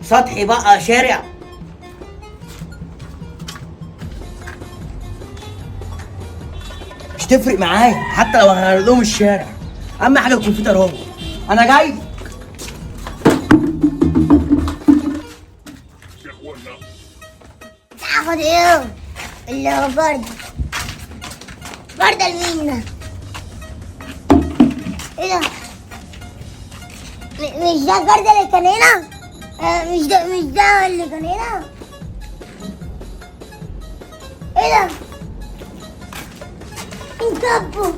سطحي بقى شارع. مش تفرق معايا حتى لو هغير لهم الشارع، اهم حاجه يكون في تراب. انا جاي. هاخد ايه؟ اللي هو برده لمين؟ ايه ده؟ مش ده الجردل اللي كان هنا؟ مش ده اللي كان هنا؟ ايه ده؟ انكبوا